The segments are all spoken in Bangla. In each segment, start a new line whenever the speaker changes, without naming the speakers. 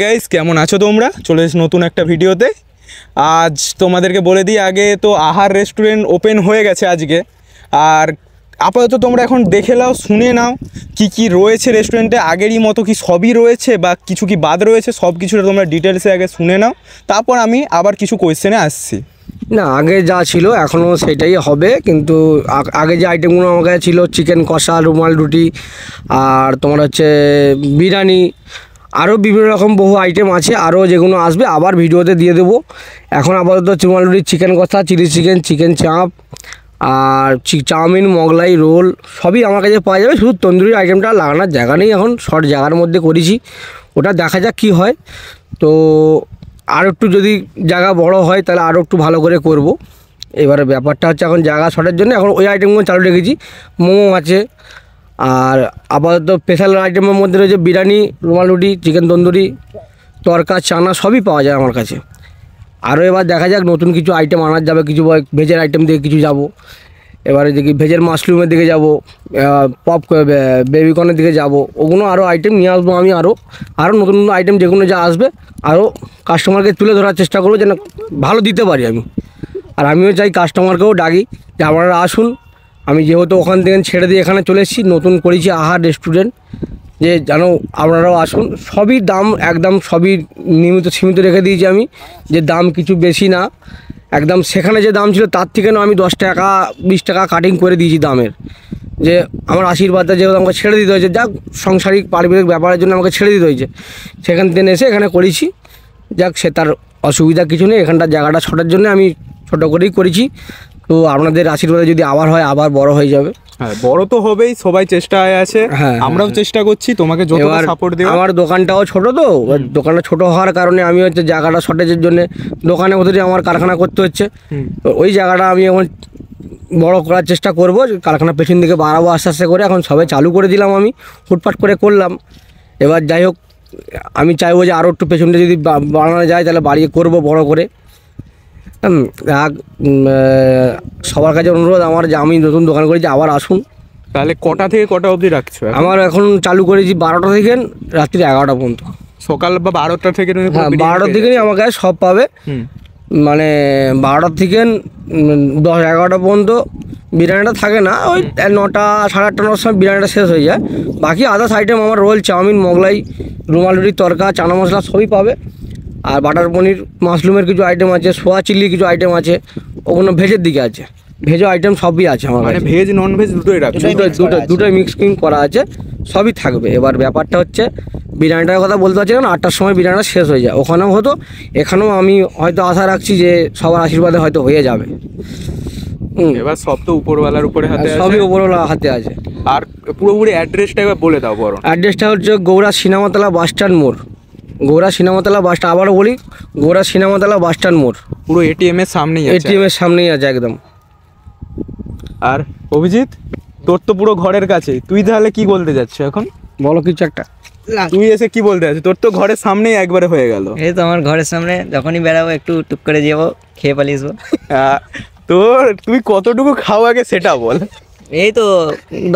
গাইস কেমন আছো তোমরা? চলে এসেছি নতুন একটা ভিডিওতে। আজ তোমাদেরকে বলে দিই, আগে তো আহার রেস্টুরেন্ট ওপেন হয়ে গেছে আজকে। আর আপাতত তোমরা এখন দেখে নাও, শুনে নাও কি কি রয়েছে রেস্টুরেন্টে। আগেরই মতো কি সবই রয়েছে বা কিছু কি বাদ রয়েছে, সব কিছুটা তোমরা ডিটেলসে আগে শুনে নাও, তারপর আমি আবার কিছু কোয়েশ্চেনে আসছি।
না, আগে যা ছিল এখনও সেটাই হবে, কিন্তু আগে যে আইটেমগুলো আমার কাছে ছিল, চিকেন কষা, রুমাল রুটি, আর তোমার হচ্ছে বিরিয়ানি, আরও বিভিন্ন রকম বহু আইটেম আছে। আরও যেগুলো আসবে আবার ভিডিওতে দিয়ে দেবো। এখন আপাতত রুমাল রুটি, চিকেন কষা, চিলি চিকেন, চিকেন চাপ, আর চাউমিন, মোগলাই, রোল সবই আমার কাছে পাওয়া যাবে। শুধু তন্দুরি আইটেমটা লাগানোর জায়গা নেই, এখন শর্ট জায়গার মধ্যে করেছি, ওটা দেখা যাক কী হয়। তো আর একটু যদি জায়গা বড় হয় তাহলে আরও একটু ভালো করে করব। এবারে ব্যাপারটা হচ্ছে এখন জায়গা শর্টের জন্য এখন ওই আইটেমগুলো চালু রেখেছি। মোমো আছে, আর আপাতত স্পেশাল আইটেমের মধ্যে রয়েছে বিরিয়ানি, রুমাল রুটি, চিকেন তন্দুরি, তরকা, চানা সবই পাওয়া যায় আমার কাছে। আরও এবার দেখা যাক নতুন কিছু আইটেম আনা যাবে, কিছু ভেজের আইটেম দিকে কিছু যাব। এবারে দেখি ভেজের মাশরুমের দিকে যাব, বেবিকর্নের দিকে যাব, ওগুলো আরও আইটেম নিয়ে আসবো আমি। আরও নতুন নতুন আইটেম যেগুলো যা আসবে আরও কাস্টমারকে তুলে ধরার চেষ্টা করবো, যেন ভালো দিতে পারি আমি। আর আমিও চাই কাস্টমারকেও ডাকি যে আপনারা আসুন। আমি যেহেতু ওখান থেকে ছেড়ে দিয়ে এখানে চলে এসেছি, নতুন করেছি আহার রেস্টুরেন্ট, যে যেন আপনারাও আসুন। সবই দাম একদম সবই সীমিত রেখে দিয়েছি আমি, যে দাম কিছু বেশি না, একদম সেখানে যে দাম ছিল তার থেকে আমি 10 টাকা 20 টাকা কাটিং করে দিয়েছি দামের। যে আমার আশীর্বাদটা যেহেতু আমাকে ছেড়ে দিতে হয়েছে, যাক সাংসারিক পারিবারিক ব্যাপারের জন্য আমাকে ছেড়ে দিতে হয়েছে, সেখান থেকে এসে এখানে করেছি। যাক, সে তার অসুবিধা কিছু নেই, এখানটার জায়গাটা ছোটার জন্য আমি ছোটো করেই করেছি। তো আপনাদের আশীর্বাদে যদি আবার হয়, আবার বড় হয়ে যাবে।
হ্যাঁ, বড় তো হবেই, সবাই চেষ্টায় আছে। হ্যাঁ, আমরাও চেষ্টা করছি তোমাকে যতটা সাপোর্ট দেব।
আমার দোকানটাও ছোট, তো দোকানটা ছোট হওয়ার কারণে আমি হচ্ছে জায়গাটা শর্টেজের জন্য দোকানের মধ্যে আমার কারখানা করতে হচ্ছে। ওই জায়গাটা আমি এখন বড় করার চেষ্টা করব, কারখানা পেছন দিকে বাড়াবো আস্তে আস্তে করে। এখন সবাই চালু করে দিলাম, আমি ফুটপাট করে করলাম। এবার যাই হোক, আমি চাইবো যে আরও একটু পেছনটা যদি বাড়ানো যায় তাহলে বাড়িয়ে করব বড় করে। সবার কাছে অনুরোধ আমার, যে আমি নতুন দোকান করেছি, আবার আসুন।
তাহলে কটা থেকে কটা অবধি রাখছো?
আমার এখন চালু করেছি 12টা থেকে রাত্রি 11টা পর্যন্ত।
সকাল বা 12টা থেকে?
হ্যাঁ, 12টার থেকেই আমার কাছে সব পাবে। মানে 12টার থেকে 10-11টা পর্যন্ত বিরিয়ানিটা থাকে না, ওই 9টা 8:30 9টার সময় বিরিয়ানিটা শেষ হয়ে যায়। বাকি আদার্স আইটেম আমার রোল, চাউমিন, মোগলাই, রুমাল রুটি, তরকা, চানা মশলা সবই পাবে। আর বাটার পনির, মাশরুমের কিছু আইটেম আছে, সোয়া চিলি কিছু আইটেম আছে, ওগুলো ভেজের দিকে আছে। ভেজও আইটেম সবই আছে আমার কাছে,
ভেজ নন ভেজ দুটোই রাখছি,
দুটোই মিক্সিং করা আছে, সবই থাকবে। এবার ব্যাপারটা হচ্ছে বিরিয়ানিটার কথা বলতে পারছি না, 8টার সময় বিরিয়ানিটা শেষ হয়ে যায়। ওখানেও হতো, এখানেও আমি হয়তো আশা রাখছি যে সবার আশীর্বাদে হয়তো হয়ে যাবে।
এবার সব তো উপরওয়ালার উপরে হাতে আছে,
সবই উপরওয়ালার হাতে আছে।
আর পুরোপুরি অ্যাড্রেসটা একবার বলে দাও বড়।
অ্যাড্রেসটা হচ্ছে গৌড়া সিনেমাতলা বাস স্ট্যান্ড মোড়। গৌড়া সিনেমাতলা বাস স্ট্যান্ড, আবারও বলি, গৌড়া সিনেমাতলা বাস স্ট্যান্ড মোড়।
পুরো এটিএম এর সামনেই আছে,
এটিএম এর সামনেই আছে একদম।
আর অভিজিৎ, তোর তো পুরো ঘরের কাছে, তুই তাহলে কি বলতে যাচ্ছ এখন?
বলো কিছু একটা।
তুই এসে কি বলতে যাচ্ছিস? তোর তো ঘরের সামনেই একবারে হয়ে গেল।
এই তো আমার ঘরের সামনে, যখনই বেড়াবো একটু টুক করে যাবো, খেয়ে পালিয়েবো।
তোর তুই কতটুকু খাও আগে সেটা বল।
এই তো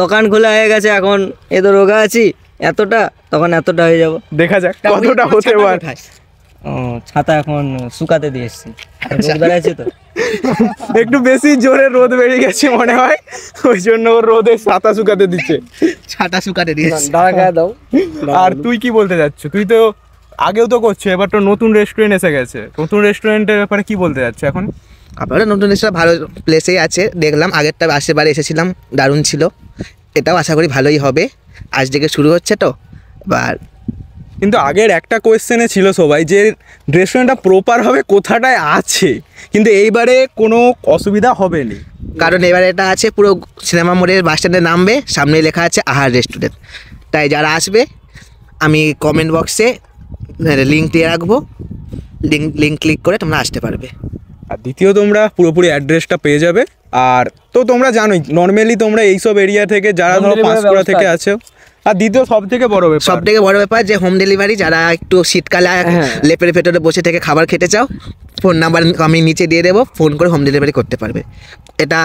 দোকান খোলা হয়ে গেছে, এখন এই তো রোগা আছি, এতটা তখন এতটা হয়ে যাব,
দেখা যাক কতটা হতে পারে।
ও, ছাতা এখন শুকাতে দিয়ে এসছি, রোদ বেড়াচ্ছে তো,
একটু বেশি জোরে রোদ বেরিয়ে গেছে মনে হয়, ওই জন্য ওর রোদে ছাতা শুকাতে দিচ্ছে,
ছাতা শুকাতে দিয়েছি।
দাও।
আর তুই কি বলতে যাচ্ছ? তুই তো আগেও তো করছো, এবার তো নতুন রেস্টুরেন্ট এসে গেছে, নতুন রেস্টুরেন্টের ব্যাপারে কি বলতে যাচ্ছ এখন?
আপনারা নতুন রেস্টুরেন্ট ভালো প্লেসেই আছে, দেখলাম আগেরটা আশেপাশে এসেছিলাম, দারুণ ছিল। এটাও আশা করি ভালোই হবে, আজ থেকে শুরু হচ্ছে তো। এবার
কিন্তু আগের একটা কোয়েশ্চেনে ছিল সবাই যে রেস্টুরেন্টটা প্রপারভাবে কোথাটায় আছে, কিন্তু এইবারে কোনো অসুবিধা হবে না,
কারণ এবারে এটা আছে পুরো সিনেমা মোড়ের বাস স্ট্যান্ডে নামবে, সামনে লেখা আছে আহার রেস্টুরেন্ট। তাই যারা আসবে আমি কমেন্ট বক্সে লিঙ্ক দিয়ে রাখবো, লিঙ্ক ক্লিক করে তোমরা আসতে পারবে।
আর দ্বিতীয় তোমরা পুরোপুরি অ্যাড্রেসটা পেয়ে যাবে। আর তো তোমরা জানোই নর্মালি তোমরা এইসব এরিয়া থেকে যারা ধরো পাঁশকুড়া থেকে আছো, আর দ্বিতীয় সব থেকে বড়
ব্যাপার যে হোম ডেলিভারি, যারা একটু শীতকালে লেপের ভেতরে বসে থেকে খাবার খেতে চাও, ফোন নাম্বার আমি নিচে দিয়ে দেবো, ফোন করে হোম ডেলিভারি করতে পারবে। এটা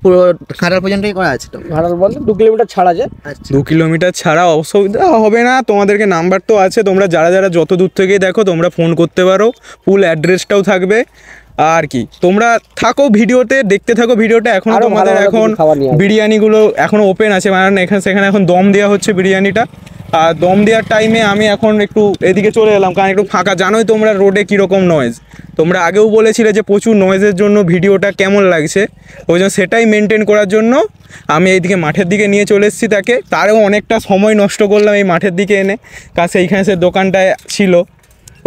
পুরো ঘাটাল পর্যন্তই করা আছে। তো
ঘাটাল বলতে 2 কিলোমিটার ছাড়া আছে।
2 কিলোমিটার ছাড়া অসুবিধা হবে না। তোমাদেরকে নাম্বার তো আছে, তোমরা যারা যারা যত দূর থেকেই দেখো তোমরা ফোন করতে পারো, ফুল অ্যাড্রেসটাও থাকবে। আর কি তোমরা থাকো ভিডিওতে, দেখতে থাকো ভিডিওটা। এখন তোমাদের এখন বিরিয়ানিগুলো এখনও ওপেন আছে, মানে সেখানে এখন দম দেওয়া হচ্ছে বিরিয়ানিটা। আর দম দেওয়ার টাইমে আমি এখন একটু এদিকে চলে এলাম, কারণ একটু ফাঁকা। জানোই তোমরা রোডে কীরকম নয়েজ, তোমরা আগেও বলেছিলে যে প্রচুর নয়েজের জন্য ভিডিওটা কেমন লাগছে, ওই জন্য সেটাই মেনটেন করার জন্য আমি এইদিকে মাঠের দিকে নিয়ে চলে এসেছি তাকে। তারও অনেকটা সময় নষ্ট করলাম এই মাঠের দিকে এনে, কারণ সেইখানে সে দোকানটায় ছিল।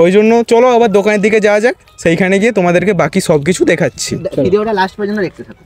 ওই জন্য চলো আবার দোকানের দিকে যাওয়া যাক, সেইখানে গিয়ে তোমাদেরকে বাকি সব কিছু দেখাচ্ছি।
ভিডিওটা লাস্ট পর্যন্ত দেখতে থাকো।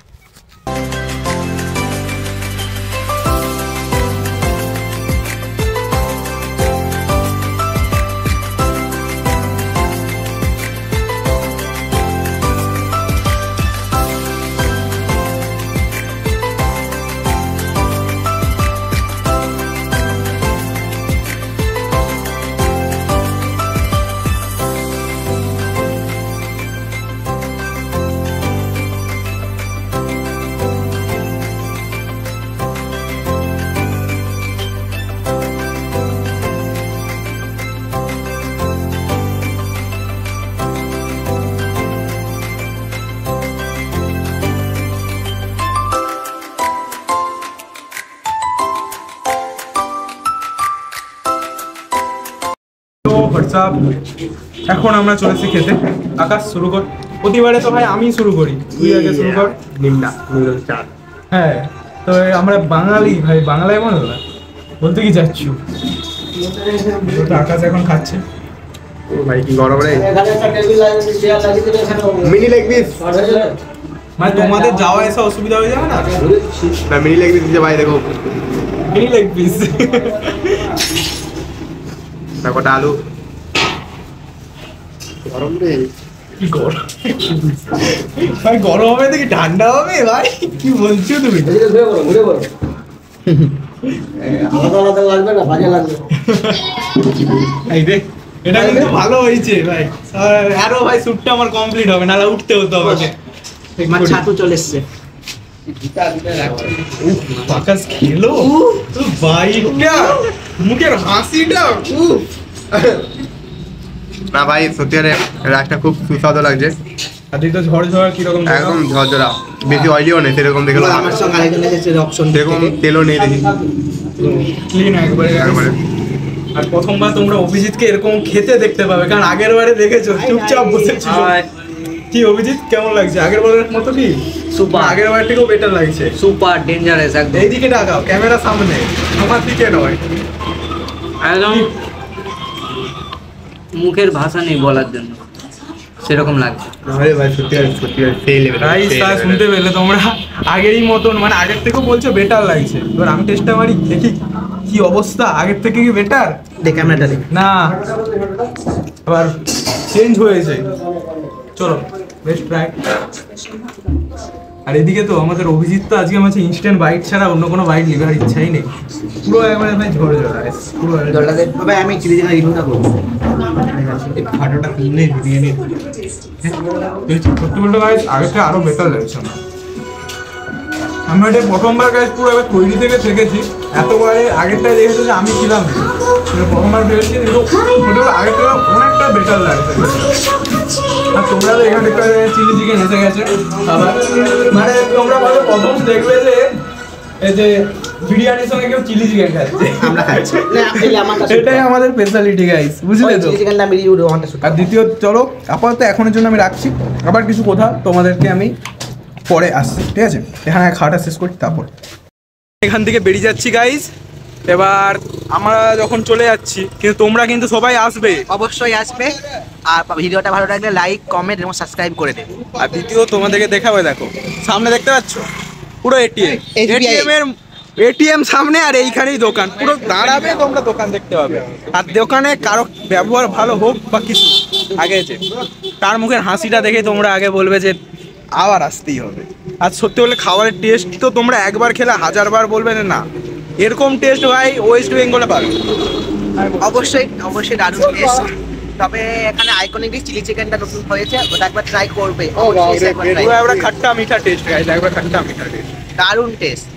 হোয়াটসঅ্যাপ, এখন আমরা চলেছি খেতে। আকাশ শুরু কর। প্রতিবারে তো ভাই আমি শুরু করি, তুই আগে শুরু কর। হ্যাঁ, তো আমরা বাঙালি ভাই, বাংলায় মনে হয় বলতে কি যাচ্ছ। আকাশ এখন খাচ্ছে
ভাই, কি গরম রে। মিনি লেগ পিস,
মানে তোমাদের যাওয়া এসে অসুবিধা হয়ে যাবে না?
মিনি লেগ পিস দিচ্ছে ভাই, দেখো
মিনি লেগ পিস,
কটা আলু। গরম রে,
কি গরম ভাই, গরম হবে নাকি ঠান্ডা হবে ভাই, কি বলছো তুমি? এই দেখ, এটা কিন্তু ভালো হয়েছে ভাই। আরো ভাই শ্যুটটা আমার কমপ্লিট হবে, নাহলে উঠতে হতো আমাকে।
আমার ছাতু চলে এসছে।
আকাশ খেলো ভাইটা, মুখের হাসিটা
না ভাই, সত্যি রাগটা খুব সুস্বাদু লাগছে।
আর তুই তো ঝড় কিরকম?
একদম ঝরঝরা, বেশি অয়েলিও নেই সেরকম, দেখলো
আমার সঙ্গে আরেকজন এসেছে অপশন,
সেরকম তেলও নেই দেখি,
ক্লিন একবারে। আর প্রথমবার তোমরা অভিজিৎকে এরকম খেতে দেখতে পাবে, কারণ আগের বারে দেখেছো চুপচাপ বসেছিল। কি অভিজিৎ, কেমন লাগছে? আগের বারের মতো কি?
সুপার,
আগের বার থেকেও বেটার লাগছে।
সুপার ডেঞ্জারাস একদম।
এইদিকে টাকাও, ক্যামেরা সামনে, আমার দিকে নয়।
একদম মুখের ভাষা নেই বলার জন্য, সেরকম লাগছে।
ভাই সত্যি সত্যি সেই লেভেল।
শুনতে পেলে তোমরা, আগেরই মতন, মানে আগের থেকেও বলছো বেটার লাগছে। এবার আমি টেস্টটা মারি, দেখি কি অবস্থা, আগের থেকে কি বেটার?
দেখ ক্যামেরাটা দেখ
না, আবার চেঞ্জ হয়েছে। চলো বেস্ট ট্রাই। আর এদিকে তো আমাদের অভিজিৎ তো আজকে আমার ইনস্ট্যান্ট বাইট ছাড়া অন্য কোনো বাইট নেবার ইচ্ছাই নেই, পুরো একবারে ভাই ঝরে ঝরা পুরো।
জলটা দেখ ভাই, আমি চিলি চিকেন রিভিউটা করবো।
ফাটোটা কিনে বিরিয়ানি সত্যি বলতে ভাই আগের থেকে আরো বেটার লাগছে আমার। আমি ওইটা প্রথমবার গাছ পুরো এবার তৈরি থেকে থেকেছি, এতবারে আগেরটাই দেখেছি যে আমি ছিলাম, প্রথমবার ভেবেছি কিন্তু ওটা আগের থেকে অনেকটা বেটার লাগছে। আর তোমরা তো এখানে চিলি চিকেন এসে গেছে আবার, মানে তোমরা বলো প্রথম দেখবে যে এই যে বিরিয়ানির সঙ্গে কেউ চিলি চিকেন খাচ্ছে,
আমরা খাচ্ছি
এটাই আমাদের স্পেশালিটি গাইস, বুঝলে তো?
চিলি চিকেনটা আমি রিভিউ দেবো আমারটা শুট।
আর দ্বিতীয় চলো আপাতত এখনের জন্য আমি রাখছি, আবার কিছু কথা তোমাদেরকে আমি পরে আসছি, ঠিক আছে? এখানে খাওয়াটা শেষ করছি, তারপর এখান থেকে বেরিয়ে যাচ্ছি গাইস। এবার আমরা যখন চলে যাচ্ছি, কিন্তু তোমরা কিন্তু সবাই আসবে,
অবশ্যই আসবে। আর ভিডিওটা ভালো লাগলে লাইক, কমেন্ট এবং সাবস্ক্রাইব করে দেবে।
আর দ্বিতীয় তোমাদেরকে দেখাবে, দেখো সামনে দেখতে পাচ্ছ পুরো এটিএম,
SBI
এটিএম এর এটিএম সামনে আর এইখানেই দোকান, পুরো দাঁড়াবে তোমরা দোকান দেখতে পাবে। আর দোকানে কারো ব্যবহার ভালো হোক বা কিছু, আগে যে তার মুখের হাসিটা দেখে তোমরা আগে বলবে যে আবার আসতেই হবে। আর সত্যি বলে খাবারের টেস্ট তো তোমরা একবার খেলে হাজারবার বলবে যে না, এরকম টেস্ট ভাই ওয়েস্ট বেঙ্গলে পাবে।
অবশ্যই অবশ্যই দারুণ টেস্ট। তবে এখানে আইকনিক চিলি চিকেনটা নতুন হয়েছে, ওটা একবার ট্রাই করবে। অবশ্যই একবার try
পুরো একটা খাট্টা মিঠা টেস্ট গাইস, একবার খাট্টা মিঠা টেস্ট।
দারুণ টেস্ট।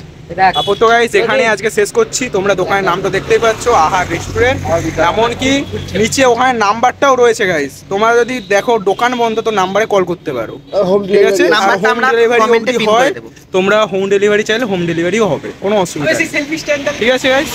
আপাতত গাইস এখানে আজকে শেষ করছি। তোমরা দোকানের নামটা দেখতেই পাচ্ছ, আহার রেস্টুরেন্ট। এমনকি নিচে ওখানে নাম্বারটাও রয়েছে গাইস, তোমরা যদি দেখো দোকান বন্ধ তো নাম্বারে কল করতে পারো, ঠিক আছে?
নাম্বারটা
হোম
আমরা
ডেলিভারি
কমেন্টে পিন
হয়,
করে দেবো।
তোমরা হোম ডেলিভারি চাইলে হোম ডেলিভারিও হবে, কোনো অসুবিধা নেই, ঠিক আছে গাইস?